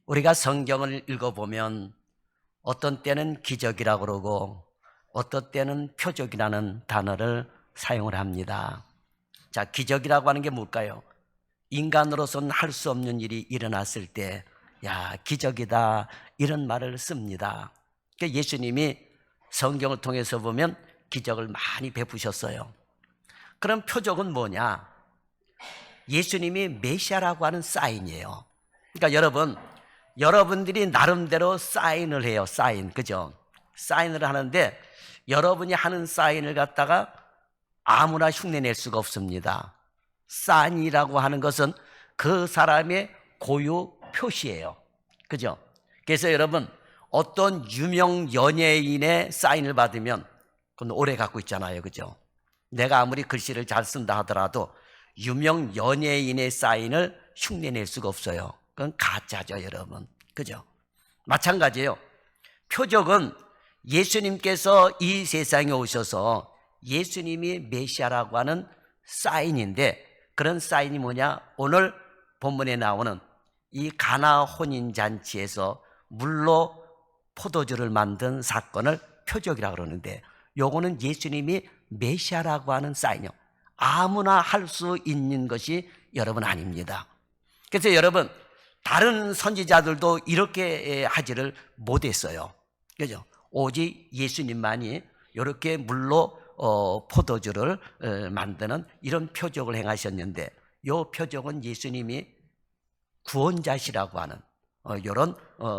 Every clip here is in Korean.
우리가 성경을 읽어보면 어떤 때는 기적이라고 그러고 어떤 때는 표적이라는 단어를 사용을 합니다. 자, 기적이라고 하는 게 뭘까요? 인간으로서는 할 수 없는 일이 일어났을 때, 야, 기적이다, 이런 말을 씁니다. 그러니까 예수님이 성경을 통해서 보면 기적을 많이 베푸셨어요. 그럼 표적은 뭐냐? 예수님이 메시아라고 하는 사인이에요. 그러니까 여러분들이 나름대로 사인을 해요. 사인, 그죠? 사인을 하는데 여러분이 하는 사인을 갖다가 아무나 흉내낼 수가 없습니다. 사인이라고 하는 것은 그 사람의 고유 표시예요. 그죠? 그래서 여러분, 어떤 유명 연예인의 사인을 받으면 그건 오래 갖고 있잖아요. 그죠? 내가 아무리 글씨를 잘 쓴다 하더라도 유명 연예인의 사인을 흉내낼 수가 없어요. 그건 가짜죠, 여러분. 그죠? 마찬가지예요. 표적은 예수님께서 이 세상에 오셔서 예수님이 메시아라고 하는 사인인데, 그런 사인이 뭐냐? 오늘 본문에 나오는 이 가나 혼인잔치에서 물로 포도주를 만든 사건을 표적이라고 그러는데, 요거는 예수님이 메시아라고 하는 사인이요. 아무나 할 수 있는 것이 여러분 아닙니다. 그래서 여러분, 다른 선지자들도 이렇게 하지를 못했어요. 그죠? 오직 예수님만이 이렇게 물로 포도주를 만드는 이런 표적을 행하셨는데, 이 표적은 예수님이 구원자시라고 하는 이런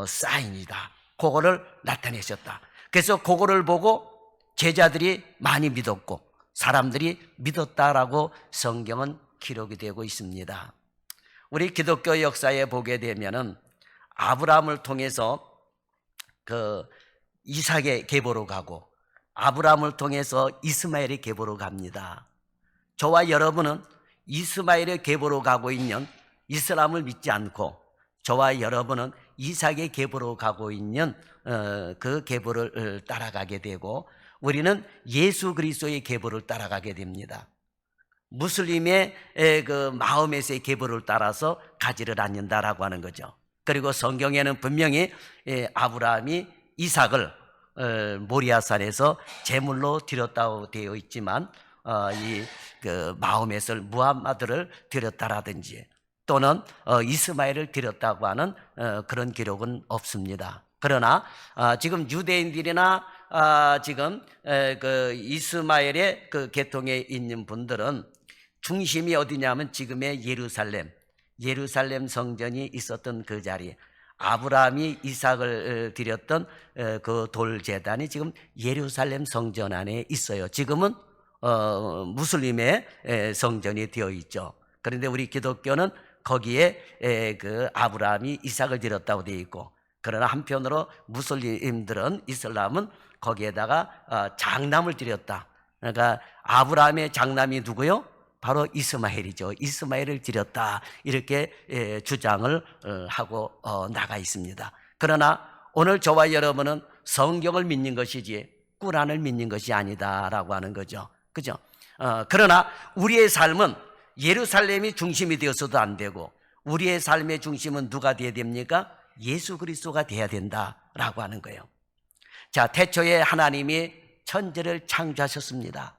사인이다. 그거를 나타내셨다. 그래서 그거를 보고 제자들이 많이 믿었고 사람들이 믿었다라고 성경은 기록이 되고 있습니다. 우리 기독교 역사에 보게 되면은 아브라함을 통해서 그 이삭의 계보로 가고 아브라함을 통해서 이스마엘의 계보로 갑니다. 저와 여러분은 이스마엘의 계보로 가고 있는 이슬람을 믿지 않고 저와 여러분은 이삭의 계보로 가고 있는 그 계보를 따라가게 되고 우리는 예수 그리스도의 계보를 따라가게 됩니다. 무슬림의 그 마호메스의 계보를 따라서 가지를 않는다라고 하는 거죠. 그리고 성경에는 분명히 아브라함이 이삭을 모리아산에서 제물로 드렸다고 되어 있지만 이 그 마호메스를 무함마드를 드렸다라든지 또는 이스마엘을 드렸다고 하는 그런 기록은 없습니다. 그러나 지금 유대인들이나 지금 그 이스마엘의 그 계통에 있는 분들은 중심이 어디냐면 지금의 예루살렘 성전이 있었던 그 자리, 아브라함이 이삭을 드렸던 그 돌제단이 지금 예루살렘 성전 안에 있어요. 지금은 무슬림의 성전이 되어 있죠. 그런데 우리 기독교는 거기에 그 아브라함이 이삭을 드렸다고 되어 있고, 그러나 한편으로 무슬림들은 이슬람은 거기에다가 장남을 드렸다. 그러니까 아브라함의 장남이 누구요? 바로 이스마엘이죠. 이스마엘을 드렸다. 이렇게 주장을 하고 나가 있습니다. 그러나 오늘 저와 여러분은 성경을 믿는 것이지 꾸란을 믿는 것이 아니다라고 하는 거죠. 그죠? 그러나 우리의 삶은 예루살렘이 중심이 되어서도 안 되고 우리의 삶의 중심은 누가 되어야 됩니까? 예수 그리스도가 되어야 된다라고 하는 거예요. 자, 태초에 하나님이 천지를 창조하셨습니다.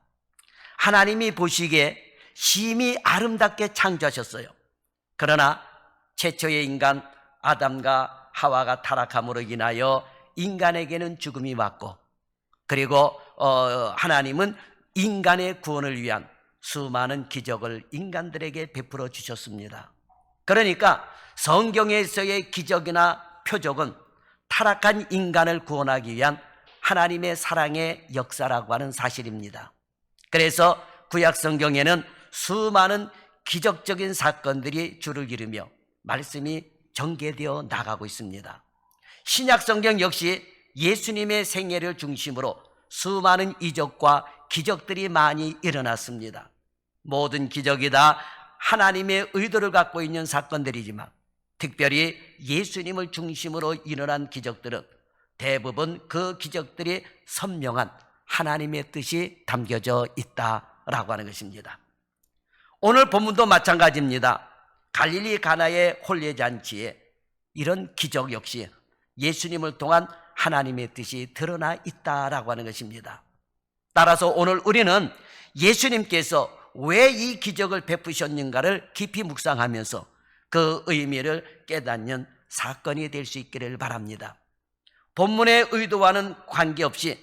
하나님이 보시기에 심히 아름답게 창조하셨어요. 그러나 최초의 인간 아담과 하와가 타락함으로 인하여 인간에게는 죽음이 왔고, 그리고 하나님은 인간의 구원을 위한 수많은 기적을 인간들에게 베풀어 주셨습니다. 그러니까 성경에서의 기적이나 표적은 타락한 인간을 구원하기 위한 하나님의 사랑의 역사라고 하는 사실입니다. 그래서 구약 성경에는 수많은 기적적인 사건들이 줄을 이루며 말씀이 전개되어 나가고 있습니다. 신약 성경 역시 예수님의 생애를 중심으로 수많은 이적과 기적들이 많이 일어났습니다. 모든 기적이 다 하나님의 의도를 갖고 있는 사건들이지만 특별히 예수님을 중심으로 일어난 기적들은 대부분 그 기적들이 선명한 하나님의 뜻이 담겨져 있다라고 하는 것입니다. 오늘 본문도 마찬가지입니다. 갈릴리 가나의 혼례잔치에 이런 기적 역시 예수님을 통한 하나님의 뜻이 드러나 있다라고 하는 것입니다. 따라서 오늘 우리는 예수님께서 왜 이 기적을 베푸셨는가를 깊이 묵상하면서 그 의미를 깨닫는 사건이 될 수 있기를 바랍니다. 본문의 의도와는 관계없이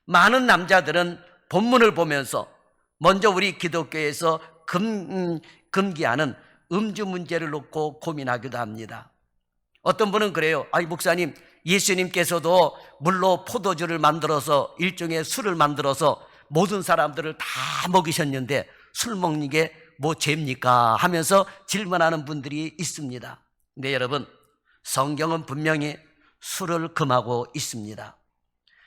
많은 남자들은 본문을 보면서 먼저 우리 기독교에서 금기하는 음주 문제를 놓고 고민하기도 합니다. 어떤 분은 그래요. 아이 목사님, 예수님께서도 물로 포도주를 만들어서 일종의 술을 만들어서 모든 사람들을 다 먹이셨는데 술 먹는 게 뭐 죄입니까? 하면서 질문하는 분들이 있습니다. 근데 여러분, 성경은 분명히 술을 금하고 있습니다.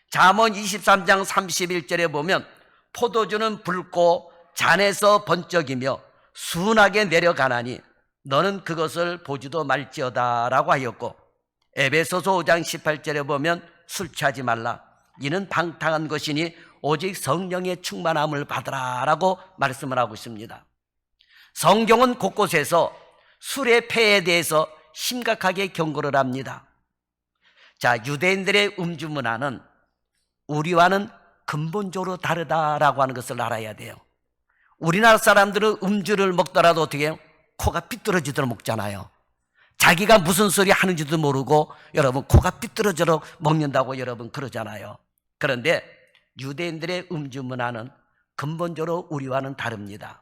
잠언 23장 31절에 보면 포도주는 붉고 잔에서 번쩍이며 순하게 내려가나니 너는 그것을 보지도 말지어다 라고 하였고, 에베소서 5장 18절에 보면 술 취하지 말라, 이는 방탕한 것이니 오직 성령의 충만함을 받으라 라고 말씀을 하고 있습니다. 성경은 곳곳에서 술의 폐에 대해서 심각하게 경고를 합니다. 자, 유대인들의 음주 문화는 우리와는 근본적으로 다르다라고 하는 것을 알아야 돼요. 우리나라 사람들은 음주를 먹더라도 어떻게 해요? 코가 삐뚤어지도록 먹잖아요. 자기가 무슨 소리 하는지도 모르고 여러분 코가 삐뚤어지도록 먹는다고 여러분 그러잖아요. 그런데 유대인들의 음주 문화는 근본적으로 우리와는 다릅니다.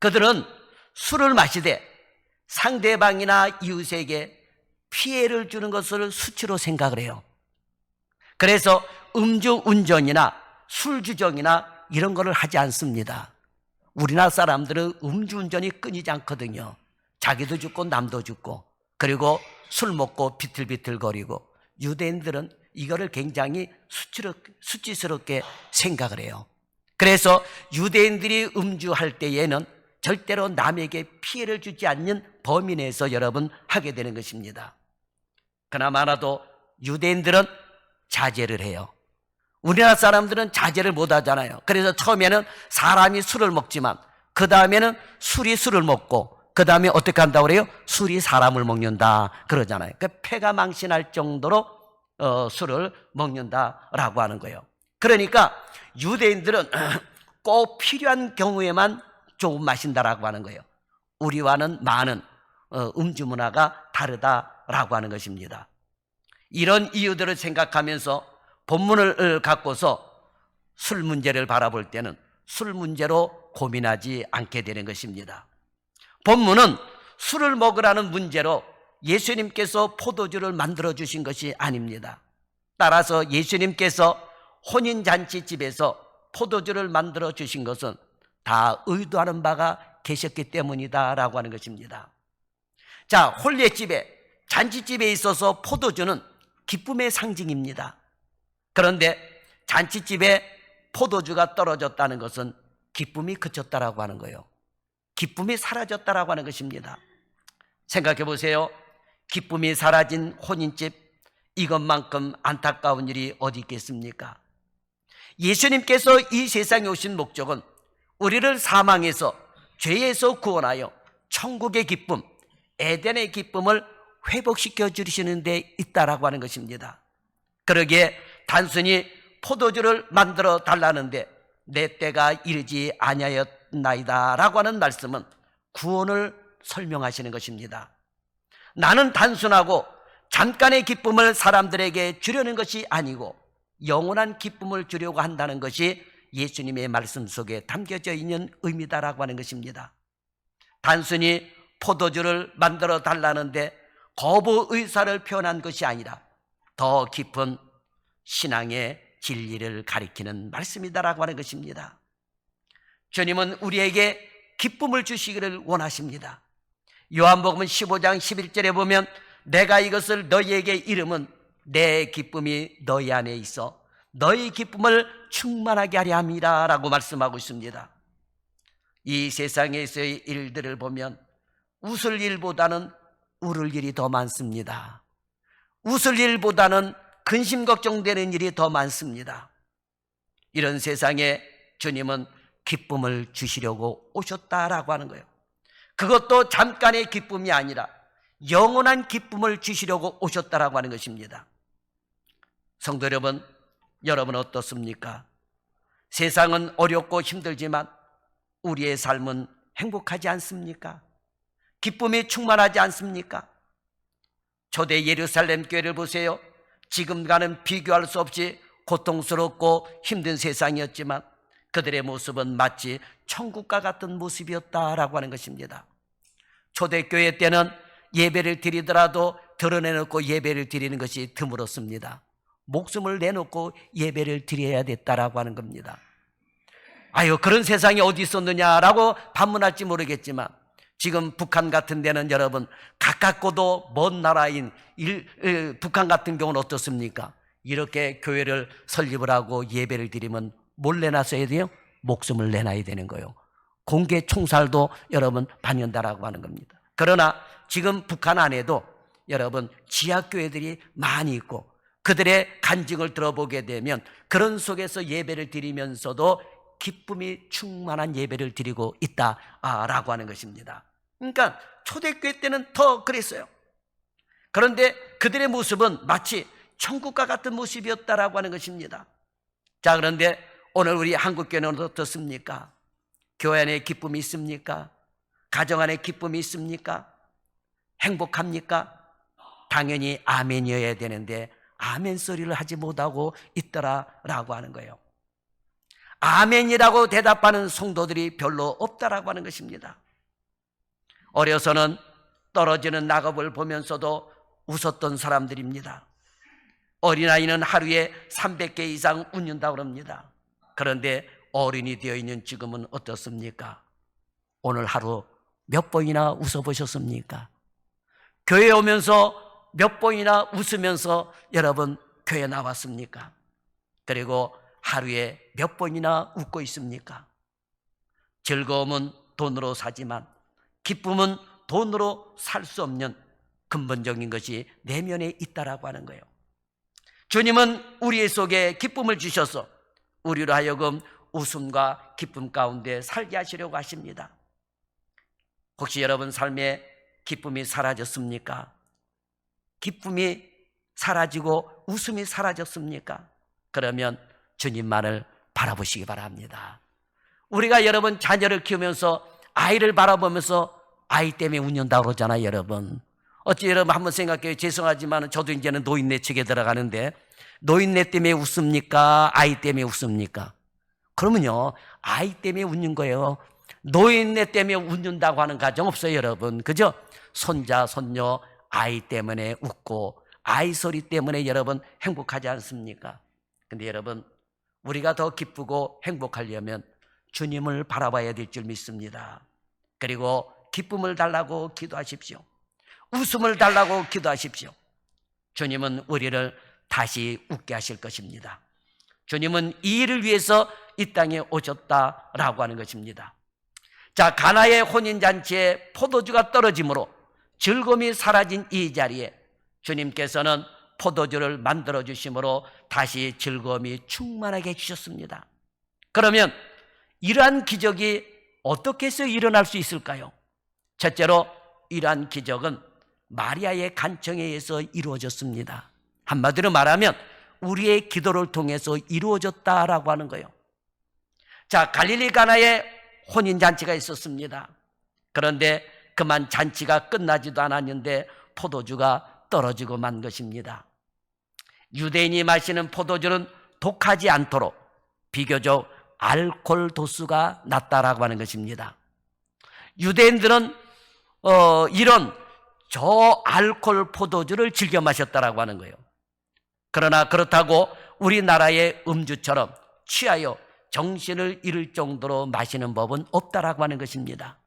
그들은 술을 마시되 상대방이나 이웃에게 피해를 주는 것을 수치로 생각을 해요. 그래서 음주운전이나 술주정이나 이런 거를 하지 않습니다. 우리나라 사람들은 음주운전이 끊이지 않거든요. 자기도 죽고 남도 죽고, 그리고 술 먹고 비틀비틀거리고. 유대인들은 이거를 굉장히 수치스럽게 생각을 해요. 그래서 유대인들이 음주할 때에는 절대로 남에게 피해를 주지 않는 범위 내에서 여러분 하게 되는 것입니다. 그나마라도 유대인들은 자제를 해요. 우리나라 사람들은 자제를 못 하잖아요. 그래서 처음에는 사람이 술을 먹지만 그 다음에는 술이 술을 먹고 그 다음에 어떻게 한다고 그래요? 술이 사람을 먹는다 그러잖아요. 그러니까 폐가 망신할 정도로 술을 먹는다라고 하는 거예요. 그러니까 유대인들은 꼭 필요한 경우에만 조금 마신다라고 하는 거예요. 우리와는 많은 음주 문화가 다르다라고 하는 것입니다. 이런 이유들을 생각하면서 본문을 갖고서 술 문제를 바라볼 때는 술 문제로 고민하지 않게 되는 것입니다. 본문은 술을 먹으라는 문제로 예수님께서 포도주를 만들어 주신 것이 아닙니다. 따라서 예수님께서 혼인잔치집에서 포도주를 만들어 주신 것은 다 의도하는 바가 계셨기 때문이다라고 하는 것입니다. 자, 혼례집에, 잔치집에 있어서 포도주는 기쁨의 상징입니다. 그런데 잔치집에 포도주가 떨어졌다는 것은 기쁨이 그쳤다라고 하는 거예요. 기쁨이 사라졌다라고 하는 것입니다. 생각해 보세요. 기쁨이 사라진 혼인집, 이것만큼 안타까운 일이 어디 있겠습니까? 예수님께서 이 세상에 오신 목적은 우리를 사망에서, 죄에서 구원하여 천국의 기쁨, 에덴의 기쁨을 회복시켜 주시는 데 있다라고 하는 것입니다. 그러기에 단순히 포도주를 만들어 달라는데 내 때가 이르지 아니하였나이다 라고 하는 말씀은 구원을 설명하시는 것입니다. 나는 단순하고 잠깐의 기쁨을 사람들에게 주려는 것이 아니고 영원한 기쁨을 주려고 한다는 것이 예수님의 말씀 속에 담겨져 있는 의미다라고 하는 것입니다. 단순히 포도주를 만들어 달라는데 거부 의사를 표현한 것이 아니라 더 깊은 신앙의 진리를 가리키는 말씀이다라고 하는 것입니다. 주님은 우리에게 기쁨을 주시기를 원하십니다. 요한복음 15장 11절에 보면 내가 이것을 너희에게 이름은 내 기쁨이 너희 안에 있어 너희 기쁨을 충만하게 하려 함이라 라고 말씀하고 있습니다. 이 세상에서의 일들을 보면 웃을 일보다는 울을 일이 더 많습니다. 웃을 일보다는 근심 걱정되는 일이 더 많습니다. 이런 세상에 주님은 기쁨을 주시려고 오셨다라고 하는 거예요. 그것도 잠깐의 기쁨이 아니라 영원한 기쁨을 주시려고 오셨다라고 하는 것입니다. 성도 여러분, 여러분 어떻습니까? 세상은 어렵고 힘들지만 우리의 삶은 행복하지 않습니까? 기쁨이 충만하지 않습니까? 초대 예루살렘 교회를 보세요. 지금과는 비교할 수 없이 고통스럽고 힘든 세상이었지만 그들의 모습은 마치 천국과 같은 모습이었다라고 하는 것입니다. 초대교회 때는 예배를 드리더라도 드러내놓고 예배를 드리는 것이 드물었습니다. 목숨을 내놓고 예배를 드려야 됐다라고 하는 겁니다. 아유, 그런 세상이 어디 있었느냐라고 반문할지 모르겠지만 지금 북한 같은 데는 여러분 가깝고도 먼 나라인 북한 같은 경우는 어떻습니까? 이렇게 교회를 설립을 하고 예배를 드리면 몰래 나서야 돼요? 목숨을 내놔야 되는 거예요. 공개 총살도 여러분 받는다라고 하는 겁니다. 그러나 지금 북한 안에도 여러분 지하교회들이 많이 있고 그들의 간증을 들어보게 되면 그런 속에서 예배를 드리면서도 기쁨이 충만한 예배를 드리고 있다라고 하는 것입니다. 그러니까 초대교회 때는 더 그랬어요. 그런데 그들의 모습은 마치 천국과 같은 모습이었다라고 하는 것입니다. 자, 그런데 오늘 우리 한국교회는 어떻습니까? 교회 안에 기쁨이 있습니까? 가정 안에 기쁨이 있습니까? 행복합니까? 당연히 아멘이어야 되는데 아멘 소리를 하지 못하고 있더라라고 하는 거예요. 아멘이라고 대답하는 성도들이 별로 없다라고 하는 것입니다. 어려서는 떨어지는 낙엽을 보면서도 웃었던 사람들입니다. 어린아이는 하루에 300개 이상 웃는다고 합니다. 그런데 어른이 되어 있는 지금은 어떻습니까? 오늘 하루 몇 번이나 웃어보셨습니까? 교회에 오면서 몇 번이나 웃으면서 여러분 교회 나왔습니까? 그리고 하루에 몇 번이나 웃고 있습니까? 즐거움은 돈으로 사지만 기쁨은 돈으로 살 수 없는 근본적인 것이 내면에 있다라고 하는 거예요. 주님은 우리 속에 기쁨을 주셔서 우리로 하여금 웃음과 기쁨 가운데 살게 하시려고 하십니다. 혹시 여러분 삶에 기쁨이 사라졌습니까? 기쁨이 사라지고 웃음이 사라졌습니까? 그러면 주님만을 바라보시기 바랍니다. 우리가 여러분 자녀를 키우면서 아이를 바라보면서 아이 때문에 웃는다고 그러잖아요, 여러분. 어찌 여러분 한번 생각해요. 죄송하지만 저도 이제는 노인네 측에 들어가는데 노인네 때문에 웃습니까? 아이 때문에 웃습니까? 그러면요, 아이 때문에 웃는 거예요. 노인네 때문에 웃는다고 하는 가정 없어요, 여러분. 그죠? 손자, 손녀, 아이 때문에 웃고 아이 소리 때문에 여러분 행복하지 않습니까? 근데 여러분, 우리가 더 기쁘고 행복하려면 주님을 바라봐야 될 줄 믿습니다. 그리고 기쁨을 달라고 기도하십시오. 웃음을 달라고 기도하십시오. 주님은 우리를 다시 웃게 하실 것입니다. 주님은 이 일을 위해서 이 땅에 오셨다라고 하는 것입니다. 자, 가나의 혼인잔치에 포도주가 떨어짐으로 즐거움이 사라진 이 자리에 주님께서는 포도주를 만들어 주심으로 다시 즐거움이 충만하게 해주셨습니다. 그러면 이러한 기적이 어떻게 해서 일어날 수 있을까요? 첫째로 이러한 기적은 마리아의 간청에 의해서 이루어졌습니다. 한마디로 말하면 우리의 기도를 통해서 이루어졌다라고 하는 거예요. 자, 갈릴리 가나에 혼인잔치가 있었습니다. 그런데 그만 잔치가 끝나지도 않았는데 포도주가 떨어지고 만 것입니다. 유대인이 마시는 포도주는 독하지 않도록 비교적 알코올 도수가 낮다라고 하는 것입니다. 유대인들은 이런 저알코올 포도주를 즐겨 마셨다라고 하는 거예요. 그러나 그렇다고 우리나라의 음주처럼 취하여 정신을 잃을 정도로 마시는 법은 없다라고 하는 것입니다.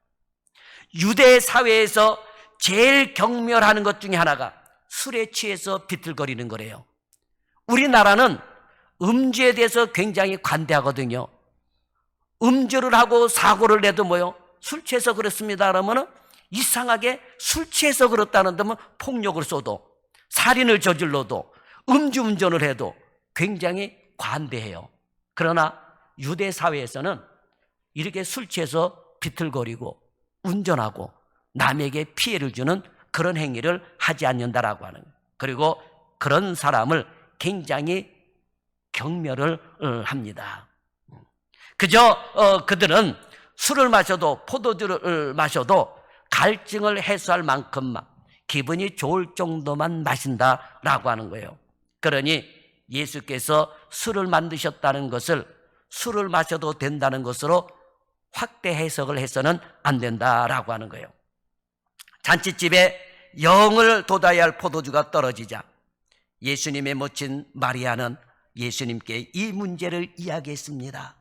유대 사회에서 제일 경멸하는 것 중에 하나가 술에 취해서 비틀거리는 거래요. 우리나라는 음주에 대해서 굉장히 관대하거든요. 음주를 하고 사고를 내도 뭐요? 술 취해서 그렇습니다 그러면 이상하게 술 취해서 그렇다는데 폭력을 쏘도 살인을 저질러도 음주운전을 해도 굉장히 관대해요. 그러나 유대 사회에서는 이렇게 술 취해서 비틀거리고 운전하고 남에게 피해를 주는 그런 행위를 하지 않는다라고 하는 거예요. 그리고 그런 사람을 굉장히 경멸을 합니다. 그저 그들은 술을 마셔도 포도주를 마셔도 갈증을 해소할 만큼만 기분이 좋을 정도만 마신다라고 하는 거예요. 그러니 예수께서 술을 만드셨다는 것을 술을 마셔도 된다는 것으로 확대 해석을 해서는 안 된다라고 하는 거예요. 잔치집에 영을 돋아야 할 포도주가 떨어지자 예수님의 모친 마리아는 예수님께 이 문제를 이야기했습니다.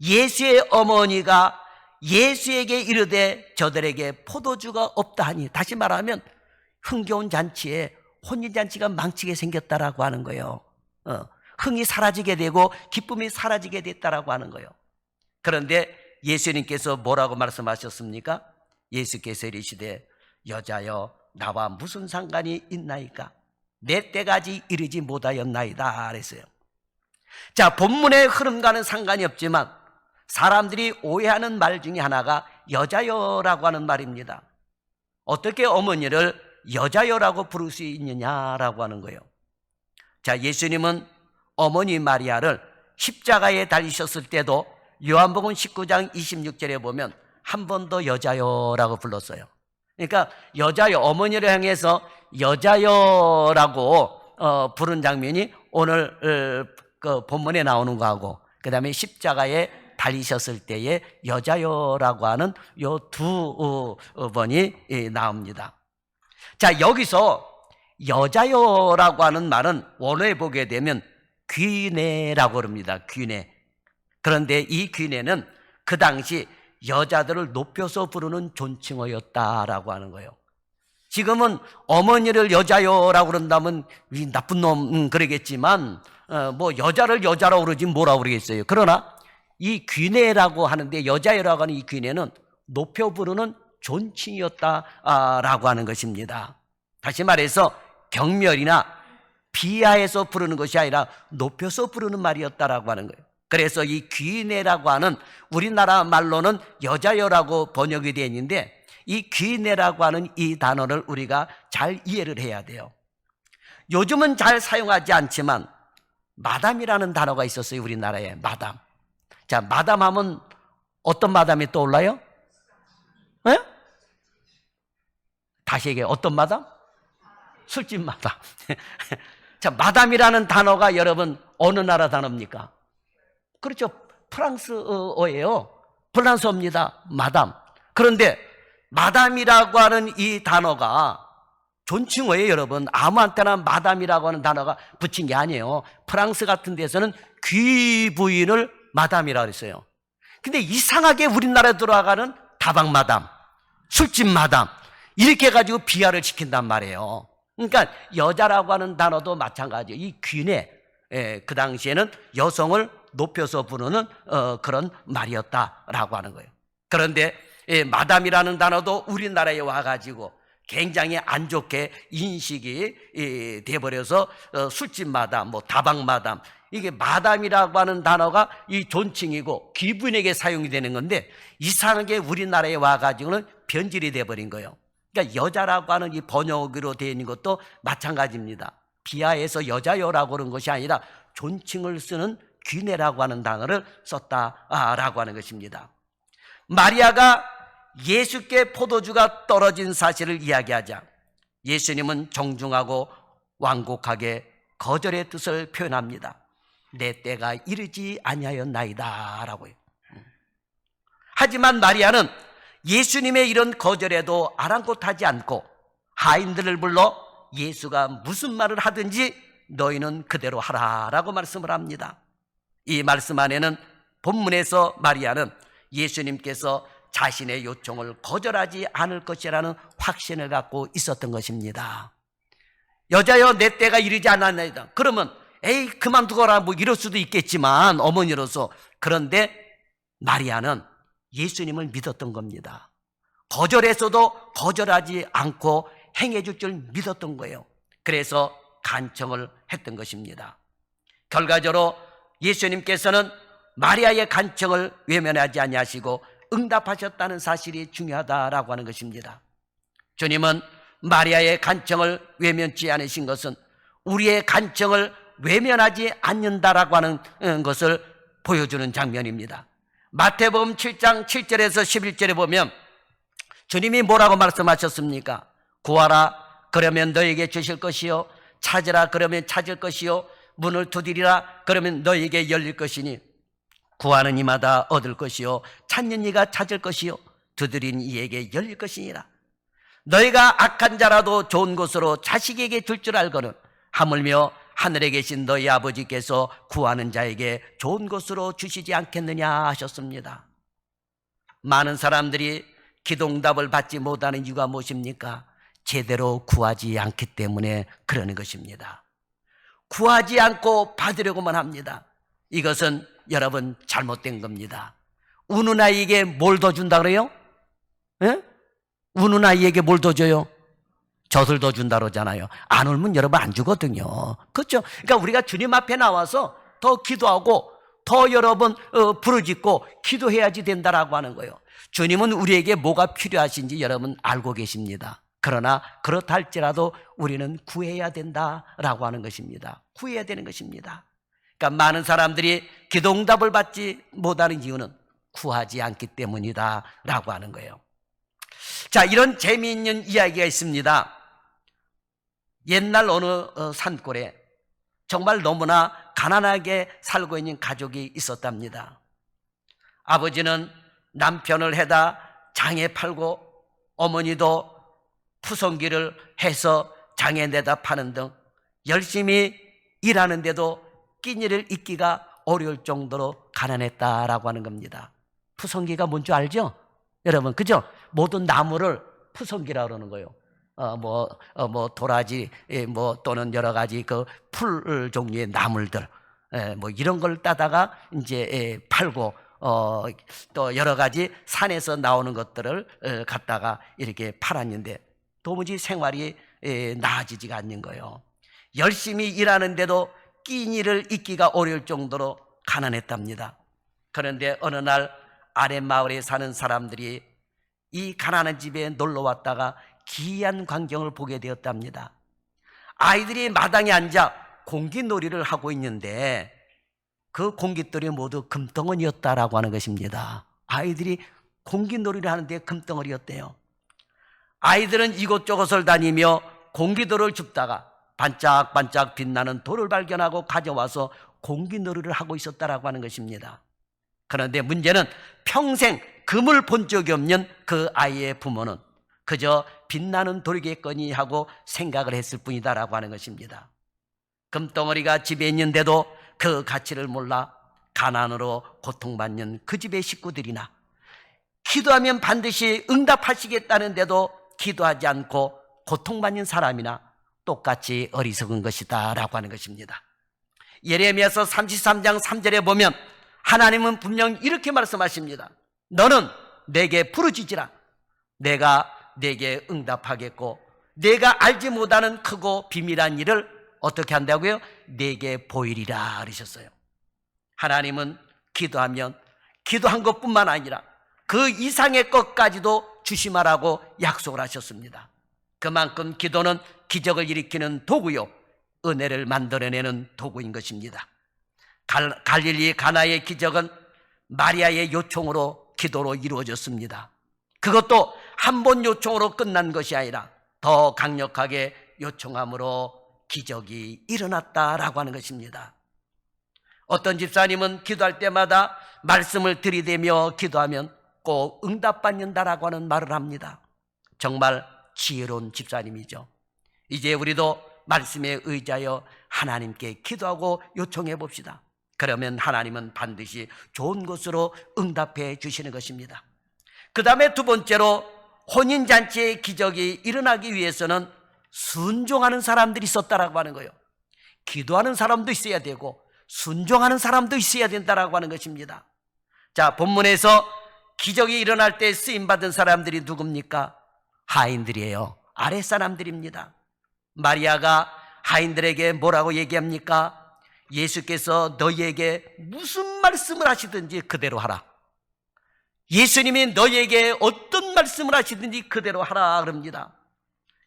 예수의 어머니가 예수에게 이르되 저들에게 포도주가 없다 하니, 다시 말하면 흥겨운 잔치에 혼인잔치가 망치게 생겼다라고 하는 거예요. 흥이 사라지게 되고 기쁨이 사라지게 됐다라고 하는 거예요. 그런데 예수님께서 뭐라고 말씀하셨습니까? 예수께서 이르시되 여자여 나와 무슨 상관이 있나이까? 내 때까지 이르지 못하였나이다 그랬어요. 자, 본문의 흐름과는 상관이 없지만 사람들이 오해하는 말 중에 하나가 여자여라고 하는 말입니다. 어떻게 어머니를 여자여라고 부를 수 있느냐라고 하는 거예요. 자, 예수님은 어머니 마리아를 십자가에 달리셨을 때도 요한복음 19장 26절에 보면 한 번 더 여자여라고 불렀어요. 그러니까 여자여, 어머니를 향해서 여자여라고 부른 장면이 오늘 그 본문에 나오는 거하고, 그 다음에 십자가에 달리셨을 때에 여자여라고 하는 요 두 번이 나옵니다. 자, 여기서 여자여라고 하는 말은 원어에 보게 되면 귀내라고 합니다. 귀내. 그런데 이 귀내는 그 당시 여자들을 높여서 부르는 존칭어였다라고 하는 거예요. 지금은 어머니를 여자여라고 그런다면 이 나쁜 놈 그러겠지만 뭐 여자를 여자라고 그러지 뭐라고 그러겠어요. 그러나 이 귀내라고 하는데, 여자여라고 하는 이 귀내는 높여 부르는 존칭이었다라고 하는 것입니다. 다시 말해서 경멸이나 비하해서 부르는 것이 아니라 높여서 부르는 말이었다라고 하는 거예요. 그래서 이 귀내라고 하는, 우리나라 말로는 여자여라고 번역이 되어 있는데, 이 귀내라고 하는 이 단어를 우리가 잘 이해를 해야 돼요. 요즘은 잘 사용하지 않지만 마담이라는 단어가 있었어요. 우리나라에 마담. 자, 마담 하면 어떤 마담이 떠올라요? 네? 다시 얘기해요. 어떤 마담? 술집 마담. 자, 마담이라는 단어가 여러분 어느 나라 단어입니까? 그렇죠. 프랑스어예요. 프랑스어입니다. 마담. 그런데 마담이라고 하는 이 단어가 존칭어예요, 여러분. 아무한테나 마담이라고 하는 단어가 붙인 게 아니에요. 프랑스 같은 데서는 귀부인을 마담이라고 했어요. 근데 이상하게 우리나라에 들어가는 다방 마담, 술집 마담, 이렇게 해가지고 비하를 시킨단 말이에요. 그러니까 여자라고 하는 단어도 마찬가지예요. 이 귀내, 그 당시에는 여성을 높여서 부르는 그런 말이었다라고 하는 거예요. 그런데 마담이라는 단어도 우리나라에 와가지고 굉장히 안 좋게 인식이 돼버려서 술집 마담, 뭐 다방 마담, 이게 마담이라고 하는 단어가 이 존칭이고 귀부인에게 사용이 되는 건데, 이상하게 우리나라에 와가지고는 변질이 돼버린 거예요. 그러니까 여자라고 하는 이 번역으로 되어 있는 것도 마찬가지입니다. 비하해서 여자여라고 그런 것이 아니라 존칭을 쓰는 귀내라고 하는 단어를 썼다라고 하는 것입니다. 마리아가 예수께 포도주가 떨어진 사실을 이야기하자 예수님은 정중하고 완곡하게 거절의 뜻을 표현합니다. 내 때가 이르지 아니하였나이다 라고요. 하지만 마리아는 예수님의 이런 거절에도 아랑곳하지 않고 하인들을 불러 예수가 무슨 말을 하든지 너희는 그대로 하라라고 말씀을 합니다. 이 말씀 안에는 본문에서 마리아는 예수님께서 자신의 요청을 거절하지 않을 것이라는 확신을 갖고 있었던 것입니다. 여자여 내 때가 이르지 않았나이다. 그러면 에이 그만두거라 뭐 이럴 수도 있겠지만 어머니로서, 그런데 마리아는 예수님을 믿었던 겁니다. 거절해서도 거절하지 않고 행해줄 줄 믿었던 거예요. 그래서 간청을 했던 것입니다. 결과적으로 예수님께서는 마리아의 간청을 외면하지 아니하시고 응답하셨다는 사실이 중요하다라고 하는 것입니다. 주님은 마리아의 간청을 외면치 않으신 것은 우리의 간청을 외면하지 않는다라고 하는 것을 보여주는 장면입니다. 마태복음 7장 7절에서 11절에 보면 주님이 뭐라고 말씀하셨습니까? 구하라 그러면 너에게 주실 것이요, 찾으라 그러면 찾을 것이요, 문을 두드리라 그러면 너에게 열릴 것이니 구하는 이마다 얻을 것이요, 찾는 이가 찾을 것이요, 두드린 이에게 열릴 것이니라. 너희가 악한 자라도 좋은 것으로 자식에게 줄 줄 알거든 하물며 하늘에 계신 너희 아버지께서 구하는 자에게 좋은 것으로 주시지 않겠느냐 하셨습니다. 많은 사람들이 기도응답을 받지 못하는 이유가 무엇입니까? 제대로 구하지 않기 때문에 그러는 것입니다. 구하지 않고 받으려고만 합니다. 이것은 여러분 잘못된 겁니다. 우는 아이에게 뭘 더 준다 그래요? 예? 우는 아이에게 뭘 더 줘요? 젖을 더 준다 그러잖아요. 안 울면 여러분 안 주거든요. 그렇죠? 그러니까 우리가 주님 앞에 나와서 더 기도하고 더 여러분 부르짖고 기도해야지 된다라고 하는 거예요. 주님은 우리에게 뭐가 필요하신지 여러분 알고 계십니다. 그러나 그렇다 할지라도 우리는 구해야 된다라고 하는 것입니다. 구해야 되는 것입니다. 그러니까 많은 사람들이 기도응답을 받지 못하는 이유는 구하지 않기 때문이다라고 하는 거예요. 자, 이런 재미있는 이야기가 있습니다. 옛날 어느 산골에 정말 너무나 가난하게 살고 있는 가족이 있었답니다. 아버지는 남편을 해다 장에 팔고 어머니도 푸송기를 해서 장에 내다 파는 등 열심히 일하는데도 끼니를 잇기가 어려울 정도로 가난했다라고 하는 겁니다. 푸송기가 뭔지 알죠? 여러분, 그죠? 모든 나무를 푸송기라고 그러는 거예요. 도라지, 또는 여러 가지 그 풀 종류의 나물들, 이런 걸 따다가 이제 팔고, 또 여러 가지 산에서 나오는 것들을 갖다가 이렇게 팔았는데 도무지 생활이 나아지지가 않는 거예요. 열심히 일하는데도 끼니를 잇기가 어려울 정도로 가난했답니다. 그런데 어느 날 아랫마을에 사는 사람들이 이 가난한 집에 놀러 왔다가 기이한 광경을 보게 되었답니다. 아이들이 마당에 앉아 공기놀이를 하고 있는데 그 공깃돌이 모두 금덩어리였다라고 하는 것입니다. 아이들이 공기놀이를 하는데 금덩어리였대요. 아이들은 이곳저곳을 다니며 공기돌을 줍다가 반짝반짝 빛나는 돌을 발견하고 가져와서 공기놀이를 하고 있었다라고 하는 것입니다. 그런데 문제는 평생 금을 본 적이 없는 그 아이의 부모는 그저 빛나는 돌이겠거니 하고 생각을 했을 뿐이다라고 하는 것입니다. 금덩어리가 집에 있는데도 그 가치를 몰라 가난으로 고통받는 그 집의 식구들이나 기도하면 반드시 응답하시겠다는데도 기도하지 않고 고통받는 사람이나 똑같이 어리석은 것이다 라고 하는 것입니다. 예레미야서 33장 3절에 보면 하나님은 분명 이렇게 말씀하십니다. 너는 내게 부르짖으라. 내가 내게 응답하겠고 내가 알지 못하는 크고 비밀한 일을 어떻게 한다고요? 내게 보이리라 그러셨어요. 하나님은 기도하면 기도한 것뿐만 아니라 그 이상의 것까지도 주심하라고 약속을 하셨습니다. 그만큼 기도는 기적을 일으키는 도구요, 은혜를 만들어내는 도구인 것입니다. 갈릴리 가나의 기적은 마리아의 요청으로 기도로 이루어졌습니다. 그것도 한 번 요청으로 끝난 것이 아니라 더 강력하게 요청함으로 기적이 일어났다라고 하는 것입니다. 어떤 집사님은 기도할 때마다 말씀을 들이대며 기도하면 꼭 응답받는다라고 하는 말을 합니다. 정말 지혜로운 집사님이죠. 이제 우리도 말씀에 의지하여 하나님께 기도하고 요청해 봅시다. 그러면 하나님은 반드시 좋은 것으로 응답해 주시는 것입니다. 그 다음에 두 번째로 혼인잔치의 기적이 일어나기 위해서는 순종하는 사람들이 있었다라고 하는 거예요. 기도하는 사람도 있어야 되고 순종하는 사람도 있어야 된다라고 하는 것입니다. 자, 본문에서 기적이 일어날 때 쓰임받은 사람들이 누굽니까? 하인들이에요. 아랫사람들입니다. 마리아가 하인들에게 뭐라고 얘기합니까? 예수께서 너희에게 무슨 말씀을 하시든지 그대로 하라. 예수님이 너희에게 어떤 말씀을 하시든지 그대로 하라 그럽니다.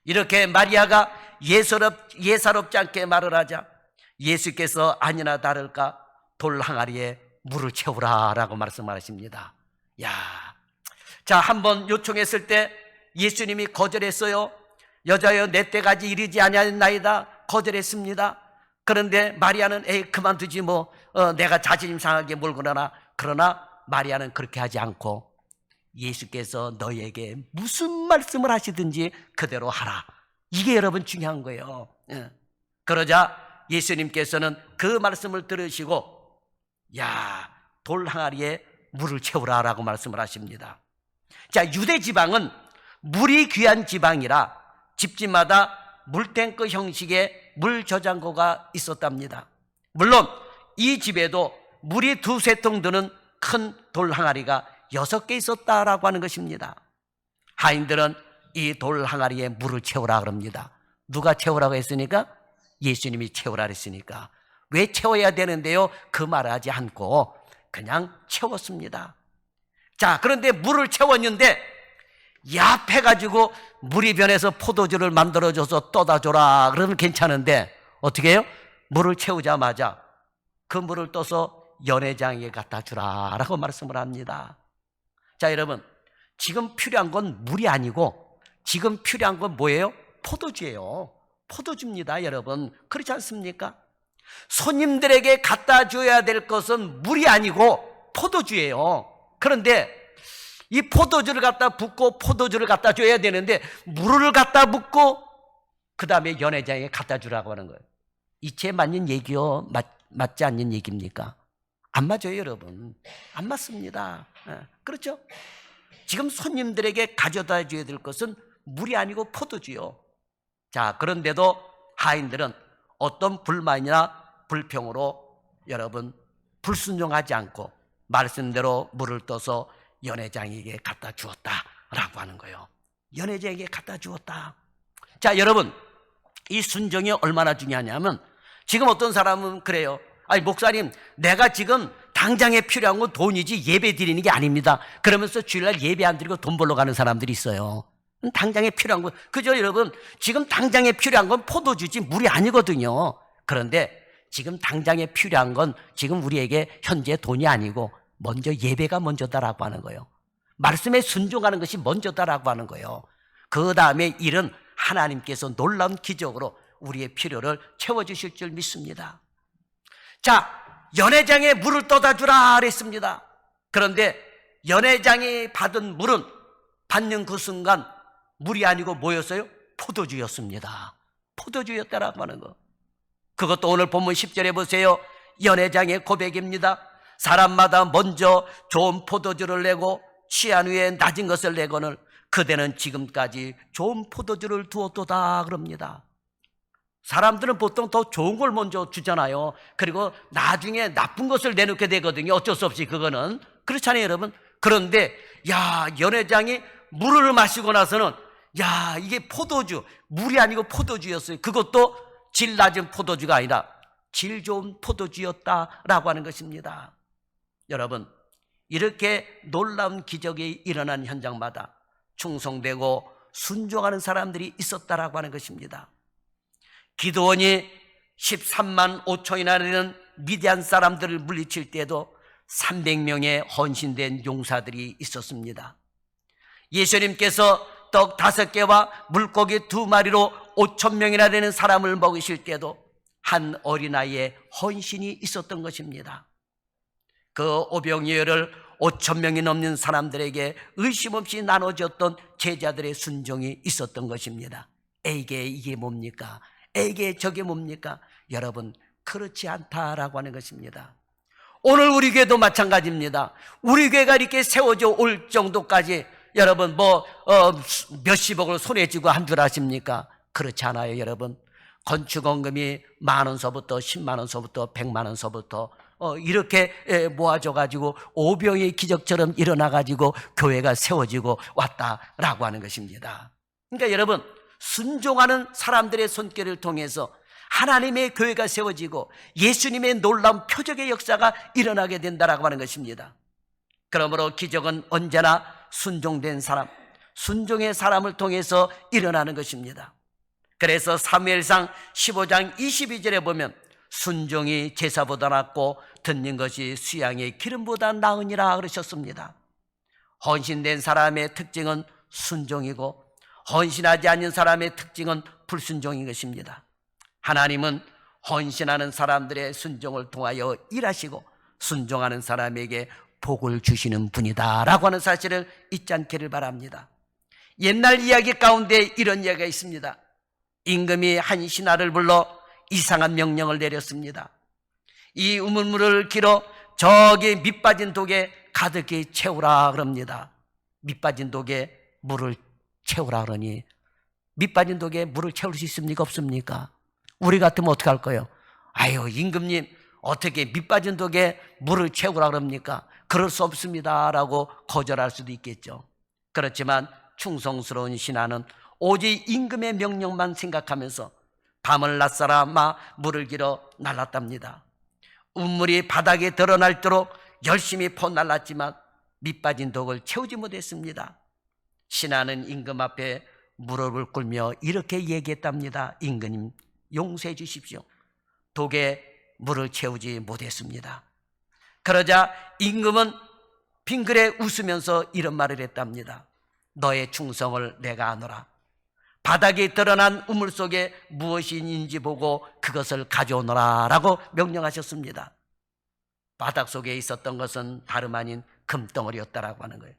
이렇게 마리아가 예사롭지 않게 말을 하자 예수께서 아니나 다를까 돌 항아리에 물을 채우라 라고 말씀하십니다. 야, 자, 한번 요청했을 때 예수님이 거절했어요. 여자여 내 때까지 이르지 아니하였나이다 거절했습니다. 그런데 마리아는 에이 그만두지 뭐 내가 자존심 상하게 뭘 그러나. 그러나 마리아는 그렇게 하지 않고 예수께서 너에게 무슨 말씀을 하시든지 그대로 하라. 이게 여러분 중요한 거예요. 그러자 예수님께서는 그 말씀을 들으시고 야, 돌 항아리에 물을 채우라 라고 말씀을 하십니다. 자, 유대 지방은 물이 귀한 지방이라 집집마다 물탱크 형식의 물 저장고가 있었답니다. 물론 이 집에도 물이 두세 통 드는 큰 돌 항아리가 6개 있었다라고 하는 것입니다. 하인들은 이 돌 항아리에 물을 채우라 그럽니다. 누가 채우라고 했으니까? 예수님이 채우라 했으니까. 왜 채워야 되는데요? 그 말을 하지 않고 그냥 채웠습니다. 자, 그런데 물을 채웠는데 야패가지고 물이 변해서 포도주를 만들어줘서 떠다줘라 그러면 괜찮은데 어떻게 해요? 물을 채우자마자 그 물을 떠서 연회장에 갖다 주라 라고 말씀을 합니다. 자, 여러분, 지금 필요한 건 물이 아니고 지금 필요한 건 뭐예요? 포도주예요. 포도주입니다, 여러분. 그렇지 않습니까? 손님들에게 갖다 줘야 될 것은 물이 아니고 포도주예요. 그런데 이 포도주를 갖다 붓고 포도주를 갖다 줘야 되는데 물을 갖다 붓고 그 다음에 연회장에 갖다 주라고 하는 거예요. 이치에 맞는 얘기요? 맞지 않는 얘기입니까? 안 맞아요, 여러분. 안 맞습니다. 그렇죠? 지금 손님들에게 가져다 줘야 될 것은 물이 아니고 포도주요. 자, 그런데도 하인들은 어떤 불만이나 불평으로 여러분 불순종하지 않고 말씀대로 물을 떠서 연회장에게 갖다 주었다라고 하는 거예요. 연회장에게 갖다 주었다. 자, 여러분, 이 순종이 얼마나 중요하냐면 지금 어떤 사람은 그래요. 아니, 목사님, 내가 지금 당장에 필요한 건 돈이지 예배 드리는 게 아닙니다. 그러면서 주일날 예배 안 드리고 돈 벌러 가는 사람들이 있어요. 당장에 필요한 건, 그죠, 여러분? 지금 당장에 필요한 건 포도주지 물이 아니거든요. 그런데 지금 당장에 필요한 건 지금 우리에게 현재 돈이 아니고 먼저 예배가 먼저다라고 하는 거예요. 말씀에 순종하는 것이 먼저다라고 하는 거예요. 그 다음에 일은 하나님께서 놀라운 기적으로 우리의 필요를 채워주실 줄 믿습니다. 자, 연회장에 물을 떠다 주라 그랬습니다. 그런데 연회장이 받은 물은 받는 그 순간 물이 아니고 뭐였어요? 포도주였습니다. 포도주였다라고 하는 거. 그것도 오늘 본문 10절에 보세요. 연회장의 고백입니다. 사람마다 먼저 좋은 포도주를 내고 취한 후에 낮은 것을 내거늘 그대는 지금까지 좋은 포도주를 두었도다 그럽니다. 사람들은 보통 더 좋은 걸 먼저 주잖아요. 그리고 나중에 나쁜 것을 내놓게 되거든요. 어쩔 수 없이 그거는. 그렇잖아요, 여러분. 그런데 야, 연회장이 물을 마시고 나서는 야, 이게 포도주, 물이 아니고 포도주였어요. 그것도 질 낮은 포도주가 아니라 질 좋은 포도주였다라고 하는 것입니다. 여러분, 이렇게 놀라운 기적이 일어난 현장마다 충성되고 순종하는 사람들이 있었다라고 하는 것입니다. 기드온이 13만 5천이나 되는 미디안 사람들을 물리칠 때도 300명의 헌신된 용사들이 있었습니다. 예수님께서 떡 5개와 물고기 2마리로 5,000명이나 되는 사람을 먹이실 때도 한 어린아이의 헌신이 있었던 것입니다. 그 오병이어를 5,000명이 넘는 사람들에게 의심 없이 나눠줬던 제자들의 순종이 있었던 것입니다. 에게 이게 뭡니까? 에게 저게 뭡니까? 여러분, 그렇지 않다라고 하는 것입니다. 오늘 우리 교회도 마찬가지입니다. 우리 교회가 이렇게 세워져 올 정도까지 여러분 몇십억을 손에 쥐고 한 줄 아십니까? 그렇지 않아요, 여러분. 건축원금이 10,000원서부터 10만원서부터 100만원서부터 이렇게 모아져가지고 오병의 기적처럼 일어나가지고 교회가 세워지고 왔다라고 하는 것입니다. 그러니까 여러분, 순종하는 사람들의 손길을 통해서 하나님의 교회가 세워지고 예수님의 놀라운 표적의 역사가 일어나게 된다라고 하는 것입니다. 그러므로 기적은 언제나 순종된 사람, 순종의 사람을 통해서 일어나는 것입니다. 그래서 사무엘상 15장 22절에 보면 순종이 제사보다 낫고 듣는 것이 수양의 기름보다 나으니라 그러셨습니다. 헌신된 사람의 특징은 순종이고 헌신하지 않는 사람의 특징은 불순종인 것입니다. 하나님은 헌신하는 사람들의 순종을 통하여 일하시고 순종하는 사람에게 복을 주시는 분이다 라고 하는 사실을 잊지 않기를 바랍니다. 옛날 이야기 가운데 이런 이야기가 있습니다. 임금이 한 신하를 불러 이상한 명령을 내렸습니다. 이 우물물을 길어 저기 밑빠진 독에 가득히 채우라 그럽니다. 밑빠진 독에 물을 채우라 그러니 밑빠진 독에 물을 채울 수 있습니까? 없습니까? 우리 같으면 어떻게 할 거예요? 아유, 임금님 어떻게 밑빠진 독에 물을 채우라 그럽니까? 그럴 수 없습니다 라고 거절할 수도 있겠죠. 그렇지만 충성스러운 신하는 오직 임금의 명령만 생각하면서 밤을 낮사라 물을 길어 날랐답니다. 우물이 바닥에 드러날도록 열심히 퍼날랐지만 밑빠진 독을 채우지 못했습니다. 신하는 임금 앞에 무릎을 꿇며 이렇게 얘기했답니다. 임금님 용서해 주십시오. 독에 물을 채우지 못했습니다. 그러자 임금은 빙그레 웃으면서 이런 말을 했답니다. 너의 충성을 내가 아노라. 바닥에 드러난 우물 속에 무엇이 있는지 보고 그것을 가져오너라 라고 명령하셨습니다. 바닥 속에 있었던 것은 다름 아닌 금덩어리였다라고 하는 거예요.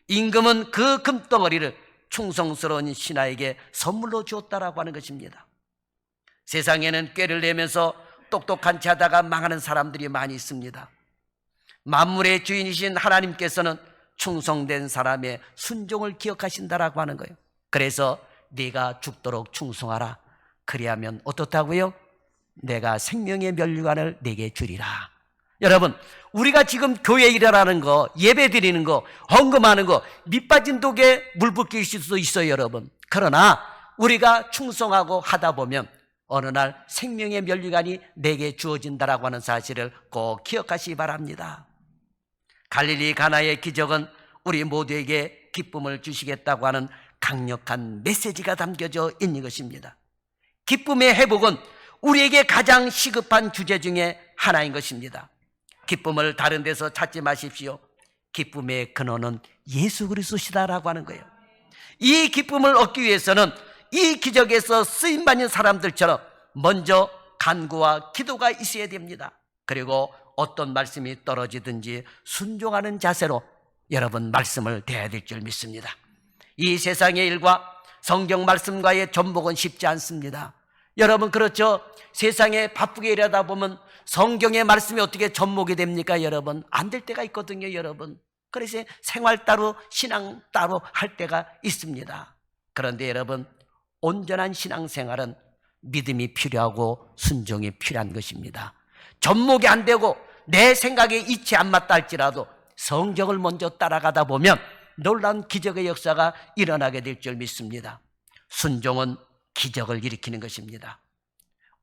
임금은 그 금덩어리를 충성스러운 신하에게 선물로 주었다라고 하는 것입니다. 세상에는 꾀를 내면서 똑똑한 체 하다가 망하는 사람들이 많이 있습니다. 만물의 주인이신 하나님께서는 충성된 사람의 순종을 기억하신다라고 하는 거예요. 그래서 네가 죽도록 충성하라. 그리하면 어떻다고요? 내가 생명의 면류관을 네게 주리라. 여러분, 우리가 지금 교회 일하는 거, 예배 드리는 거, 헌금하는 거 밑빠진 독에 물 붓길 수도 있어요, 여러분. 그러나 우리가 충성하고 하다 보면 어느 날 생명의 면류관이 내게 주어진다라고 하는 사실을 꼭 기억하시기 바랍니다. 갈릴리 가나의 기적은 우리 모두에게 기쁨을 주시겠다고 하는 강력한 메시지가 담겨져 있는 것입니다. 기쁨의 회복은 우리에게 가장 시급한 주제 중에 하나인 것입니다. 기쁨을 다른 데서 찾지 마십시오. 기쁨의 근원은 예수 그리스도시다라고 하는 거예요. 이 기쁨을 얻기 위해서는 이 기적에서 쓰임받는 사람들처럼 먼저 간구와 기도가 있어야 됩니다. 그리고 어떤 말씀이 떨어지든지 순종하는 자세로 여러분 말씀을 대해야 될 줄 믿습니다. 이 세상의 일과 성경 말씀과의 전복은 쉽지 않습니다. 여러분 그렇죠? 세상에 바쁘게 일하다 보면 성경의 말씀이 어떻게 접목이 됩니까? 여러분 안 될 때가 있거든요. 여러분 그래서 생활 따로 신앙 따로 할 때가 있습니다. 그런데 여러분 온전한 신앙생활은 믿음이 필요하고 순종이 필요한 것입니다. 접목이 안 되고 내 생각에 이치 안 맞다 할지라도 성경을 먼저 따라가다 보면 놀라운 기적의 역사가 일어나게 될 줄 믿습니다. 순종은 기적을 일으키는 것입니다.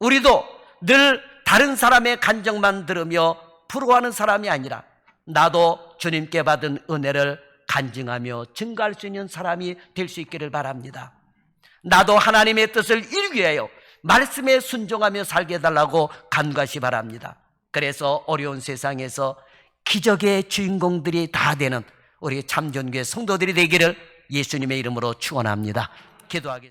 우리도 늘 다른 사람의 간증만 들으며 부러워하는 사람이 아니라 나도 주님께 받은 은혜를 간증하며 증거할 수 있는 사람이 될 수 있기를 바랍니다. 나도 하나님의 뜻을 이루기 위하여 말씀에 순종하며 살게 해달라고 간구하시 바랍니다. 그래서 어려운 세상에서 기적의 주인공들이 다 되는 우리 참전교회 성도들이 되기를 예수님의 이름으로 축원합니다. 기도하겠습니다.